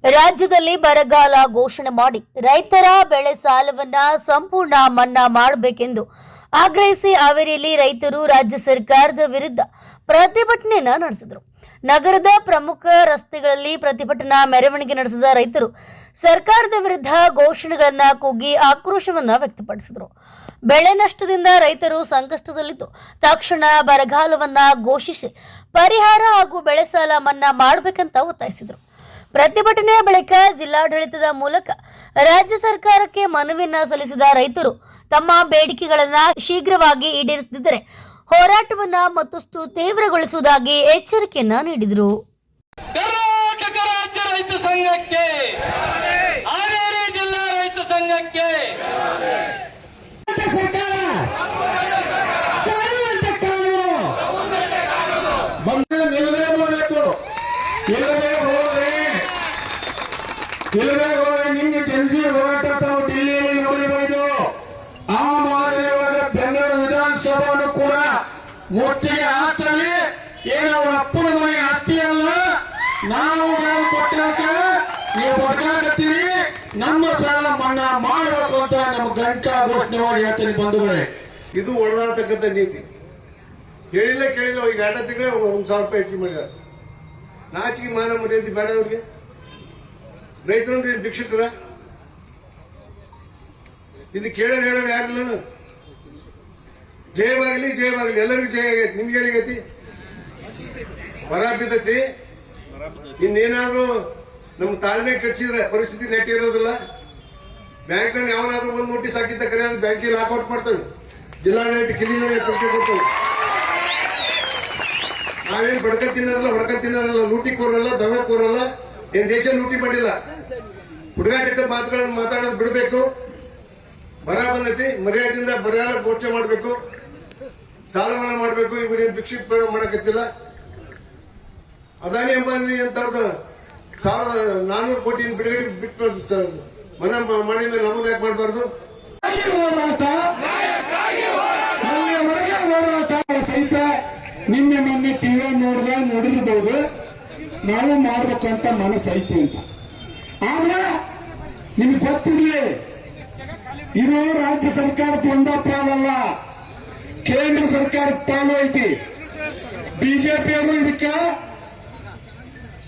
ರಾಜ್ಯದಲ್ಲಿ ಬರಗಾಲ ಘೋಷಣೆ ಮಾಡಿ ರೈತರ ಬೆಳೆ ಸಾಲವನ್ನ ಸಂಪೂರ್ಣ ಮನ್ನಾ ಮಾಡಬೇಕೆಂದು ಆಗ್ರಹಿಸಿ ಹಾವೇರಿಯಲ್ಲಿ ರೈತರು ರಾಜ್ಯ ಸರ್ಕಾರದ ವಿರುದ್ಧ ಪ್ರತಿಭಟನೆಯನ್ನ ನಡೆಸಿದರು. ನಗರದ ಪ್ರಮುಖ ರಸ್ತೆಗಳಲ್ಲಿ ಪ್ರತಿಭಟನಾ ಮೆರವಣಿಗೆ ನಡೆಸಿದ ರೈತರು ಸರ್ಕಾರದ ವಿರುದ್ಧ ಘೋಷಣೆಗಳನ್ನ ಕೂಗಿ ಆಕ್ರೋಶವನ್ನ ವ್ಯಕ್ತಪಡಿಸಿದರು. ಬೆಳೆ ನಷ್ಟದಿಂದ ರೈತರು ಸಂಕಷ್ಟದಲ್ಲಿದ್ದು ತಕ್ಷಣ ಬರಗಾಲವನ್ನ ಘೋಷಿಸಿ ಪರಿಹಾರ ಹಾಗೂ ಬೆಳೆ ಸಾಲ ಮನ್ನಾ ಮಾಡಬೇಕಂತ ಒತ್ತಾಯಿಸಿದರು. ಪ್ರತಿಭಟನೆಯ ಬಳಿಕ ಜಿಲ್ಲಾಡಳಿತದ ಮೂಲಕ ರಾಜ್ಯ ಸರ್ಕಾರಕ್ಕೆ ಮನವಿಯನ್ನ ಸಲ್ಲಿಸಿದ ರೈತರು ತಮ್ಮ ಬೇಡಿಕೆಗಳನ್ನು ಶೀಘ್ರವಾಗಿ ಈಡೇರಿಸದಿದ್ದರೆ ಹೋರಾಟವನ್ನ ಮತ್ತಷ್ಟು ತೀವ್ರಗೊಳಿಸುವುದಾಗಿ ಎಚ್ಚರಿಕೆಯನ್ನ ನೀಡಿದರು. ಕರ್ನಾಟಕ ರಾಜ್ಯ ರೈತ ಸಂಘಕ್ಕೆ, ಹಾವೇರಿ ಜಿಲ್ಲಾ ರೈತ ಸಂಘಕ್ಕೆ ನಿಮಗೆ ಜನಜಿ ಹೋರಾಟ ತಾವು ಡಿಲ್ಲಿಯಲ್ಲಿ ನೋಡಬಹುದು. ಆ ಮಾದರಿಯಾದ ಬೆಂಗಳೂರು ವಿಧಾನಸಭೆಯನ್ನು ಕೂಡ ಒಟ್ಟಿಗೆ ಹಾಕ್ತವೆ. ಏನು ಅವರ ಅಪ್ಪನ ಮನೆ ಆಸ್ತಿ ಅಲ್ಲ, ನಾವು ಕೊಟ್ಟಾಗ ನೀವು ಬದುಕಾಕತ್ತೀರಿ, ನಮ್ಮ ಸಾಲ ಮನ್ನಾ ಮಾಡಬೇಕು ಅಂತ ನಮ್ಮ ಗಂಟಾ ಘೋಷಣೆವಾಗಿ ಹೇಳ್ತೀನಿ ಬಂಧುಗಳೇ. ಇದು ಒಡೆದಾಡ್ತಕ್ಕಂಥ ನೀತಿ. ಹೇಳಿಲ್ಲ ಕೇಳಿಲ್ಲ, ಈಗ 2 ತಿಂಗಳೇ 1,000 ರೂಪಾಯಿ ಹೆಚ್ಚಿಗೆ ಮಾಡಿದ್ದಾರೆ. ನಾಚಿಕೆ ಮಾನ ಮರ್ಯಾದೆ ಬೇಡ ಅವ್ರಿಗೆ. ರೈತರಂದ್ರೆ ಭಿಕ್ಷುಕರ ಇದು ಕೇಳೋರು ಹೇಳೋರು ಯಾರಿಲ್ಲ. ಜಯವಾಗಲಿ ಜಯವಾಗಲಿ, ಎಲ್ಲರಿಗೂ ಜಯ ಆಗೈತಿ. ನಿಮ್ಗೆ ಏನಾಗೈತಿ? ಬರ ಬಿದ್ದೈತಿ. ಇನ್ನೇನಾದ್ರು ನಮ್ಮ ತಾಳ್ಮೆ ಕೆಡಿಸಿದ್ರೆ ಪರಿಸ್ಥಿತಿ ನೆಟ್ಟಿ ಇರೋದಿಲ್ಲ. ಬ್ಯಾಂಕ್ನಲ್ಲಿ ಯಾವನಾದ್ರೂ ಒಂದು ನೋಟಿಸ್ ಹಾಕಿದ್ದ ಕರೆ ಬ್ಯಾಂಕಿಗೆ ಲಾಕ್ಔಟ್ ಮಾಡ್ತೇವೆ. ಜಿಲ್ಲಾಡಳಿತ ಕಿಲ್ಲಿನ ಚರ್ಚೆ ಕೊಡ್ತೇವೆ. ನಾವೇನು ಬಡಕ ತಿನ್ನೋರಲ್ಲ, ಹೊಡಕ ತಿನ್ನೋರಲ್ಲ, ಲೂಟಿ ಕೋರಲ್ಲ, ದವೆ ಕೋರಲ್ಲ. ಏನ್ ದೇಶ ಲೂಟಿ ಮಾಡಿಲ್ಲ. ಹುಡುಗಾಟಕ್ಕೆ ಮಾತುಗಳನ್ನು ಮಾತಾಡೋದು ಬಿಡಬೇಕು. ಬರ ಬಂದೈತಿ, ಮರ್ಯಾದೆಯಿಂದ ಬರಗಾಲ ಘೋಷಣೆ ಮಾಡಬೇಕು, ಸಾಲ ಮನ್ನಾ ಮಾಡಬೇಕು. ಇವರೇನು ಭಿಕ್ಷುಕ್ ಮಾಡಕತ್ತಿಲ್ಲ. ಅದಾನಿ ಅಂಬಾನಿ ಅಂತ 1,400 ಕೋಟಿ ಬಿಡುಗಡೆ ಬಿಟ್ಟು ಮನ್ನಾ ಮಾಡಿ ಮೇಲೆ ನಮ್ಮದು ಯಾಕೆ ಮಾಡಬಾರ್ದು? ಸಹಿತ ನಿನ್ನೆ ಮೊನ್ನೆ ಟಿವಿ ನೋಡಿರ್ಬೋದು. ನಾವು ಮಾಡ್ಬೇಕು ಅಂತ ಮನಸ್ಸು ಐತಿ ಅಂತ. ಆದ್ರೆ ನಿಮ್ಗೆ ಗೊತ್ತಿರ್ಲಿ, ಇದು ರಾಜ್ಯ ಸರ್ಕಾರದ ಒಂದ ಪಾಲಲ್ಲ, ಕೇಂದ್ರ ಸರ್ಕಾರದ ಪಾಲು ಐತಿ. ಬಿಜೆಪಿಯವರು ಇದಕ್ಕ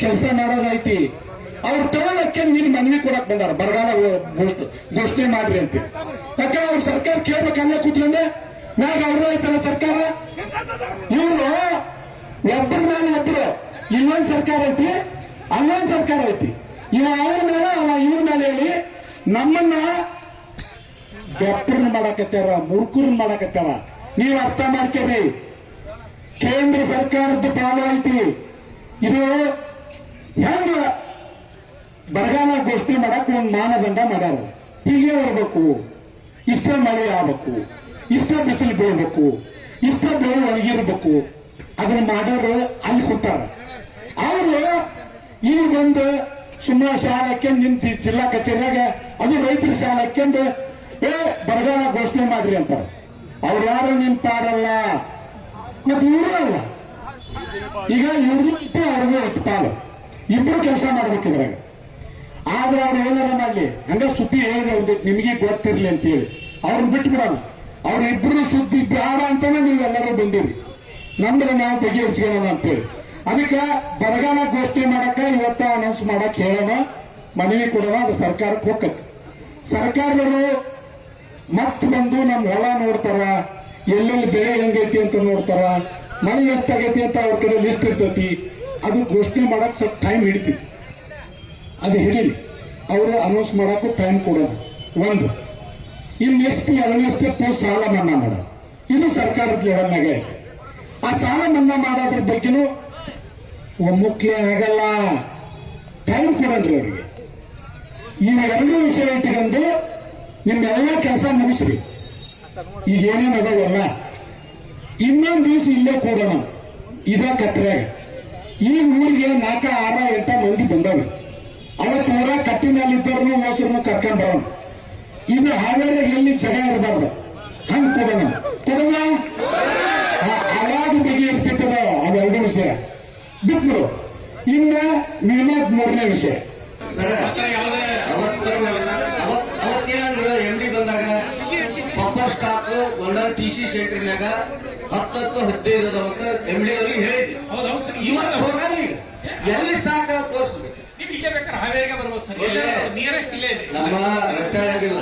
ಕೆಲಸ ಮಾಡೋದೈತಿ. ಅವ್ರು ತಗೊಳಕ್ಕೆ ನೀನು ಮನವಿ ಕೊಡಕ್ ಬಂದಾರ, ಬರಗಾಲ ಘೋಷಣೆ ಮಾಡ್ರಿ ಅಂತ. ಯಾಕೆ ಅವ್ರ ಸರ್ಕಾರ ಕೇಳ್ಬೇಕಲ್ಲ ಕೂತ್ಕೊಂಡೆ ಮ್ಯಾಗ ಅವ್ರದ್ದು ಐತಲ್ಲ ಸರ್ಕಾರ. ಇವರು ಒಬ್ಬರ ಮೇಲೆ ಒಬ್ಬರು, ಇಲ್ಲೊಂದು ಸರ್ಕಾರ ಐತಿ, ಅಲ್ಲೊಂದು ಸರ್ಕಾರ ಐತಿ. ಇವ ಅವ್ರ ಮೇಲೆ ಅವ ಇವ್ರ ಮೇಲೆ ಹೇಳಿ ನಮ್ಮನ್ನ ಬೆಪ್ಪರನ್ನ ಮಾಡಕತ್ತಾರ, ಮುರುಕರನ್ನ ಮಾಡಕತ್ತಾರ. ನೀವು ಅರ್ಥ ಮಾಡ್ಕೇರಿ, ಕೇಂದ್ರ ಸರ್ಕಾರದ ಪಾಲು ಐತಿ. ಇದು ಹೆಂಗ ಬರಗಾಲ ಘೋಷಣೆ ಮಾಡಕ್ ಒಂದು ಮಾನದಂಡ ಮಾಡ್ಯಾರ. ಹೀಗೆ ಇರಬೇಕು, ಇಷ್ಟೇ ಮಳೆ ಆಗ್ಬೇಕು, ಇಷ್ಟೇ ಬಿಸಿಲು ಬೀಳ್ಬೇಕು, ಇಷ್ಟೇ ಬೆಳೆ ಒಣಗಿರ್ಬೇಕು. ಅದನ್ನ ಮಾಡೋರು ಅಲ್ಲಿ ಕೊಟ್ಟಾರ. ಅವರು ಈಗೊಂದು ಸುಮ್ಮನೆ ಶಾಲಕ್ಕೆ ನಿಂತು ಜಿಲ್ಲಾ ಕಚೇರಿಯಾಗ ಅದು ರೈತರ ಶಾಲಕ್ಕೆ ಬರಗಾಲ ಘೋಷಣೆ ಮಾಡ್ರಿ ಅಂತಾರೆ. ಅವ್ರು ಯಾರು ನಿಂತಾರಲ್ಲ, ಮತ್ತೆ ಇವರು ಅಲ್ಲ. ಈಗ ಇವ್ರಿಗೂ ಇತ್ತು, ಅವ್ರಿಗೂ ಇತ್ತು ಪಾಲು. ಇಬ್ರು ಕೆಲಸ ಮಾಡ್ಬೇಕಿದ್ರಾಗ. ಆದ್ರೆ ಅವ್ರು ಏನಾರ ಮಾಡ್ಲಿ, ಹಂಗ ಸುದ್ದಿ ಹೇಳಿದೆ ನಿಮಗೆ ಗೊತ್ತಿರ್ಲಿ ಅಂತೇಳಿ ಅವ್ರನ್ನ ಬಿಟ್ಟು ಬಿಡೋದು. ಅವ್ರಿಬ್ರು ಸುದ್ದಿ ಬೇಡ ಅಂತಾನೆ ನೀವೆಲ್ಲರೂ ಬಂದಿರಿ, ನಮ್ದ್ರೆ ನಾವು ಬಗೆಹರಿಸ್ಕೊಳ್ಳೋಣ ಅಂತೇಳಿ. ಅದಕ್ಕೆ ಬರಗಾಲ ಘೋಷಣೆ ಮಾಡಕ ಇವತ್ತ ಅನೌನ್ಸ್ ಮಾಡಕ್ ಹೇಳೋಣ, ಮನವಿ ಕೊಡೋಣ. ಅದು ಸರ್ಕಾರಕ್ಕೆ ಹೋಗತ್ತೆ. ಸರ್ಕಾರದವರು ಮತ್ತೆ ಬಂದು ನಮ್ಮ ಹೊಲ ನೋಡ್ತಾರ, ಎಲ್ಲೆಲ್ಲಿ ಬೆಳೆ ಹೆಂಗೈತಿ ಅಂತ ನೋಡ್ತಾರ, ಮಳೆ ಎಷ್ಟಾಗೈತಿ ಅಂತ ಅವ್ರ ಕಡೆ ಲಿಸ್ಟ್ ಇರ್ತೈತಿ. ಅದು ಘೋಷಣೆ ಮಾಡಕ್ ಸ್ವಲ್ಪ ಟೈಮ್ ಹಿಡಿತೈತಿ. ಅದು ಹಿಡೀಲಿ, ಅವರು ಅನೌನ್ಸ್ ಮಾಡಕ್ಕೂ ಟೈಮ್ ಕೊಡೋಣ. ಒಂದು ಇನ್ನು ನೆಕ್ಸ್ಟ್ 2ನೇ ಸ್ಟೆಪ್ ಸಾಲ ಮನ್ನಾ ಮಾಡೋದು. ಇದು ಸರ್ಕಾರದ ಲೆವೆಲ್ನಾಗ ಐತಿ. ಆ ಸಾಲ ಮನ್ನಾ ಮಾಡೋದ್ರ ಬಗ್ಗೆನೂ ಒಮ್ಮುಕ್ಲೆ ಆಗಲ್ಲ, ಟೈಮ್ ಕೊಡಲ್ರಿ ಅವರಿಗೆ. ಈಗ 2 ವಿಷಯ ಇಟ್ಕೊಂಡು ನಿಮ್ಮೆಲ್ಲ ಕೆಲಸ ಮುಗಿಸ್ರಿ. ಈಗ ಏನೇನು ಅದಾವಲ್ಲ, ಇನ್ನೊಂದು ದಿವಸ ಇಲ್ಲೇ ಕೊಡೋಣ ಇದೇ ಕತ್ರೆಯಾಗ. ಈ ಊರಿಗೆ 4, 6, 8 ಮಂದಿ ಬಂದವೆ. ಅವತ್ತು ಊರ ಕಟ್ಟಿನಲ್ಲಿದ್ದವ್ರನ್ನು ಮೋಸರನ್ನು ಕರ್ಕೊಂಡ್ ಬರೋಣ. ಇದು ಹಾವೇರಿ ಎಲ್ಲಿ ಜಗ ಇರಬಾರ್ದು, ಹಂಗೆ ಕೊಡೋಣ. ಅವಾಗ ಬಗೆ ಇರ್ತಿರ್ತದ ಅವೆರಡು ವಿಷಯ ಬಿಟ್ಬಿಡು. ಇನ್ನ 3ನೇ ವಿಷಯ, ಅವತ್ತೇನಂದ್ರ MD ಬಂದಾಗ ಪಪ್ಪರ್ ಸ್ಟಾಕ್ ಒಂದೊಂದು TC ಸೆಂಟ್ರಿನಾಗ 10-15 ಅದಾವಂತ MD ಅವ್ರಿಗೆ ಹೇಳಿದ್ವಿ. ಇವತ್ತು ಹೋಗಲ್ಲ ಈಗ ಎಲ್ಲಿ ಸ್ಟಾಕ್ ತೋರಿಸ್ಬೇಕು. ನಮ್ಮ ರಟ್ಟಾಗಿಲ್ಲ,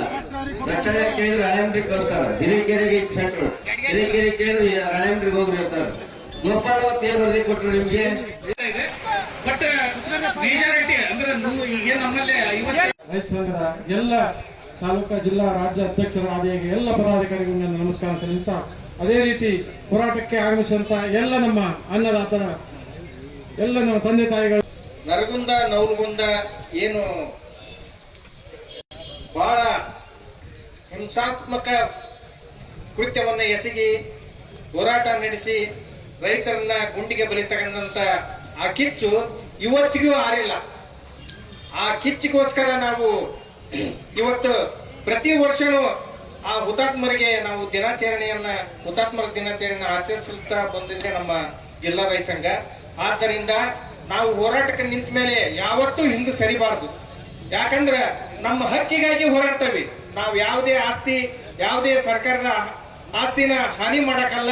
ರಟ್ಟಾಗ ಕೇಳಿದ್ರೆ ರಾಯಮಂಡ್ರಿ ಕಳಿಸ್ತಾರ, ಹಿರೇಕೆರೆಗೆ ಸೆಂಟ್ರ್, ಹಿರೇಕೆರೆ ಕೇಳಿದ್ರೆ ರಾಯಮಂಡ್ರಿಗೆ ಹೋಗ್ರಿ ಅಂತಾರ. ಗೋಪಾಲ್ ಅವತ್ತು ಏನ್ ವರದಿ ಕೊಟ್ರು ನಿಮ್ಗೆ? ರೈತ ಸಂಘದ ಎಲ್ಲ ತಾಲೂಕಾ ಜಿಲ್ಲಾ ರಾಜ್ಯ ಅಧ್ಯಕ್ಷರಾದ ಎಲ್ಲ ಪದಾಧಿಕಾರಿಗಳು ನನ್ನ ನಮಸ್ಕಾರ ಸಲ್ಲಿಸ್ತಾ, ಅದೇ ರೀತಿ ಹೋರಾಟಕ್ಕೆ ಆಗಮಿಸಿದಂತ ಎಲ್ಲ ನಮ್ಮ ಅನ್ನದಾತರ ಎಲ್ಲ ನಮ್ಮ ತಂದೆ ತಾಯಿಗಳು ನರಗುಂದ ನವಲಗುಂದ ಏನು ಬಹಳ ಹಿಂಸಾತ್ಮಕ ಕೃತ್ಯವನ್ನು ಎಸಗಿ ಹೋರಾಟ ನಡೆಸಿ ರೈತರನ್ನ ಗುಂಡಿಗೆ ಬಲಿತಕ್ಕಂಥ ಆ ಕಿಚ್ಚು ಇವತ್ತಿಗೂ ಆರಿಲ್ಲ. ಆ ಕಿಚ್ಚಿಗೋಸ್ಕರ ನಾವು ಇವತ್ತು ಪ್ರತಿ ವರ್ಷನೂ ಆ ಹುತಾತ್ಮರಿಗೆ ನಾವು ಹುತಾತ್ಮರ ದಿನಾಚರಣೆಯನ್ನು ಆಚರಿಸುತ್ತಾ ಬಂದಿದ್ರೆ ನಮ್ಮ ಜಿಲ್ಲಾ ರೈತ ಸಂಘ. ಆದ್ದರಿಂದ ನಾವು ಹೋರಾಟಕ್ಕೆ ನಿಂತ ಮೇಲೆ ಯಾವತ್ತೂ ಹಿಂದೆ ಸರಿಬಾರದು. ಯಾಕಂದ್ರೆ ನಮ್ಮ ಹಕ್ಕಿಗಾಗಿ ಹೋರಾಡ್ತೇವೆ. ನಾವು ಯಾವುದೇ ಆಸ್ತಿ, ಯಾವುದೇ ಸರ್ಕಾರದ ಆಸ್ತಿನ ಹಾನಿ ಮಾಡಕ್ಕಲ್ಲ,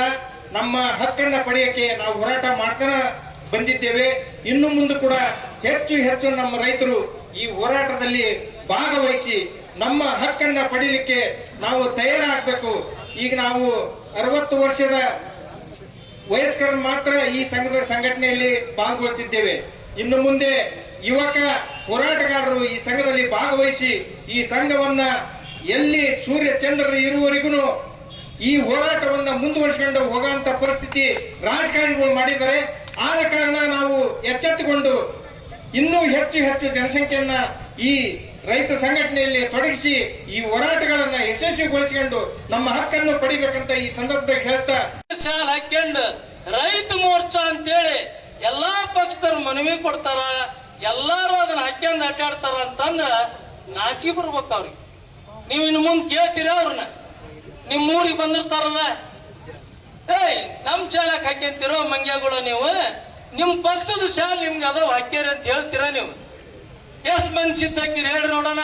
ನಮ್ಮ ಹಕ್ಕನ್ನ ಪಡೆಯಕ್ಕೆ ನಾವು ಹೋರಾಟ ಮಾಡ್ತಾನೆ ಬಂದಿದ್ದೇವೆ. ಇನ್ನು ಮುಂದೆ ಕೂಡ ಹೆಚ್ಚು ಹೆಚ್ಚು ನಮ್ಮ ರೈತರು ಈ ಹೋರಾಟದಲ್ಲಿ ಭಾಗವಹಿಸಿ ನಮ್ಮ ಹಕ್ಕನ್ನ ಪಡೀಲಿಕ್ಕೆ ನಾವು ತಯಾರಾಗಬೇಕು. ಈಗ ನಾವು 60 ವರ್ಷದ ವಯಸ್ಕರು ಮಾತ್ರ ಈ ಸಂಘದ ಸಂಘಟನೆಯಲ್ಲಿ ಭಾಗವಹಿಸುತ್ತಿದ್ದೇವೆ. ಇನ್ನು ಮುಂದೆ ಯುವಕ ಹೋರಾಟಗಾರರು ಈ ಸಂಘದಲ್ಲಿ ಭಾಗವಹಿಸಿ ಈ ಸಂಘವನ್ನ ಎಲ್ಲಿ ಸೂರ್ಯ ಚಂದ್ರರು ಇರುವವರೆಗೂ ಈ ಹೋರಾಟವನ್ನ ಮುಂದುವರಿಸಿಕೊಂಡು ಹೋಗುವಂತ ಪರಿಸ್ಥಿತಿ ರಾಜಕಾರಣಿಗಳು ಮಾಡಿದ್ದಾರೆ. ಆದ ಕಾರಣ ನಾವು ಎಚ್ಚೆತ್ತುಕೊಂಡು ಇನ್ನೂ ಹೆಚ್ಚು ಹೆಚ್ಚು ಜನಸಂಖ್ಯೆಯನ್ನ ಈ ರೈತ ಸಂಘಟನೆಯಲ್ಲಿ ತೊಡಗಿಸಿ ಈ ಹೋರಾಟಗಳನ್ನ ಯಶಸ್ವಿಗೊಳಿಸಿಕೊಂಡು ನಮ್ಮ ಹಕ್ಕನ್ನು ಪಡಿಬೇಕಂತ ಈ ಸಂದರ್ಭದಲ್ಲಿ ಹೇಳ್ತಾ, ಶಾಲ್ ಹಾಕೊಂಡು ರೈತ ಮೋರ್ಚಾ ಅಂತೇಳಿ ಎಲ್ಲಾ ಪಕ್ಷದವ್ರು ಮನವಿ ಕೊಡ್ತಾರ, ಎಲ್ಲಾರು ಅದನ್ನ ಹಾಕ್ಯಂಡ್ ಅಡ್ಡಾಡ್ತಾರ ಅಂತಂದ್ರ ನಾಚಿಕೆ ಬರ್ಬೇಕು ಅವ್ರಿಗೆ. ನೀವು ಇನ್ನು ಮುಂದೆ ಕೇಳ್ತೀರ ಅವ್ರನ್ನ, ನಿಮ್ ಊರಿಗೆ ಬಂದಿರ್ತಾರಲ್ಲ, ಏಯ್ ನಮ್ ಶಾಲಕ್ ಹಾಕ್ಯಂತಿರೋ ಮಂಗ್ಯಗಳು, ನೀವು ನಿಮ್ ಪಕ್ಷದ ಶಾಲ್ ನಿಮ್ಗೆ ಅದಾವ ಹಾಕ್ಯಾರ ಅಂತ ಹೇಳ್ತೀರ? ನೀವು ಎಷ್ಟ್ ಮಂದಿ ಸಿದ್ಧಾಕಿರಿ ಹೇಳ್ರಿ ನೋಡೋಣ.